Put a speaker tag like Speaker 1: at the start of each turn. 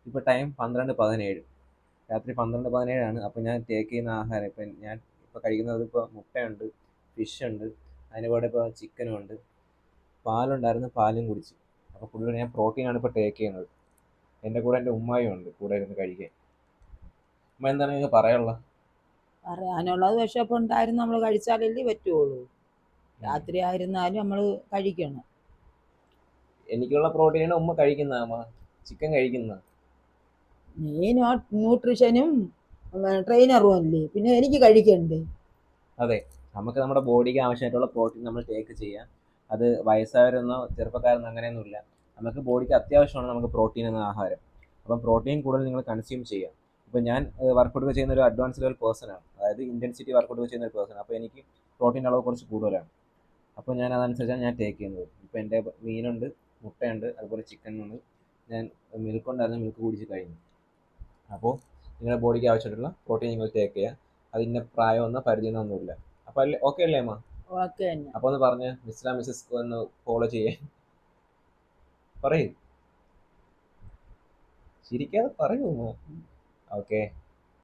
Speaker 1: ഇപ്പോൾ ടൈം 12:17, രാത്രി 12:17. അപ്പോൾ ഞാൻ ടേക്ക് ചെയ്യുന്ന ആഹാരം ഇപ്പം ഞാൻ ഇപ്പോൾ കഴിക്കുന്നത് ഇപ്പോൾ മുട്ടയുണ്ട്, ഫിഷ് ഉണ്ട്, അതിൻ്റെ കൂടെ ഇപ്പോൾ ചിക്കനും ഉണ്ട്, പാലുണ്ടായിരുന്നു, പാലും കുടിച്ച്. അപ്പോൾ കൂടുതൽ ഞാൻ പ്രോട്ടീനാണ് ഇപ്പോൾ ടേക്ക് ചെയ്യുന്നത്. എൻ്റെ കൂടെ എൻ്റെ ഉമ്മായും ഉണ്ട് കൂടെ ഇരുന്ന് കഴിക്കാൻ. ഉമ്മ എന്താണ് നിങ്ങൾക്ക് പറയാനുള്ളത്?
Speaker 2: പറയാനുള്ളത് വിശപ്പുണ്ടായിരുന്നു നമ്മൾ കഴിച്ചാലല്ലേ പറ്റുള്ളൂ.
Speaker 1: ഉം.
Speaker 2: രാത്രി ആയിരുന്നാലും നമ്മൾ കഴിക്കണം.
Speaker 1: എനിക്കുള്ള പ്രോട്ടീനാണ് ഉമ്മ കഴിക്കുന്ന, അമ്മ ചിക്കൻ കഴിക്കുന്ന.
Speaker 2: നീ ന്യൂട്രീഷനും ട്രെയിനറും അല്ലേ, പിന്നെ എനിക്ക് കഴിക്കണ്ടേ?
Speaker 1: അതെ, നമുക്ക് നമ്മുടെ ബോഡിക്ക് ആവശ്യമായിട്ടുള്ള പ്രോട്ടീൻ നമ്മൾ ടേക്ക് ചെയ്യാം. അത് വയസ്സായവരെന്നോ ചെറുപ്പക്കാരെന്നോ അങ്ങനെയൊന്നുമില്ല. നമുക്ക് ബോഡിക്ക് അത്യാവശ്യമാണ് നമുക്ക് പ്രോട്ടീൻ എന്ന ആഹാരം. അപ്പം പ്രോട്ടീൻ കൂടുതൽ നിങ്ങൾ കൺസ്യൂം ചെയ്യുക. ഇപ്പം ഞാൻ വർക്കൗട്ട് ഒക്കെ ചെയ്യുന്ന ഒരു അഡ്വാൻസ് ലെവൽ പേഴ്സണാണ്, അതായത് ഇൻറ്റൻസിറ്റി വർക്കൗട്ട് ഒക്കെ ചെയ്യുന്ന ഒരു പേഴ്സൺ. അപ്പോൾ എനിക്ക് പ്രോട്ടീൻ അളവ് കുറച്ച് കൂടുതലാണ്. അപ്പോൾ ഞാൻ അതനുസരിച്ചാണ് ഞാൻ ടേക്ക് ചെയ്യുന്നത്. ഇപ്പോൾ എൻ്റെ മീനുണ്ട്, മുട്ടയുണ്ട്, അതുപോലെ ചിക്കനുണ്ട്. ഞാൻ മിൽക്ക് ഉണ്ടായിരുന്നു, മിൽക്ക് കുടിച്ച് കഴിഞ്ഞു. അപ്പോൾ നിങ്ങളുടെ ബോഡിക്ക് ആവശ്യമായിട്ടുള്ള പ്രോട്ടീൻ നിങ്ങൾ ടേക്ക് ചെയ്യുക. അതിൻ്റെ പ്രായമൊന്നോ പരിധിയൊന്നോ ഒന്നുമില്ല. അപ്പോൾ അല്ലേ, ഓക്കെ അല്ലേ അമ്മ?
Speaker 2: ഓക്കെ തന്നെ.
Speaker 1: അപ്പോൾ ഒന്ന് പറഞ്ഞ് മിസ്റ്റർ മിസ്സസ് ഒന്ന് ഫോളോ ചെയ്യേ. പറയൂ, ചിരിക്കാതെ പറയൂ. ഓക്കെ.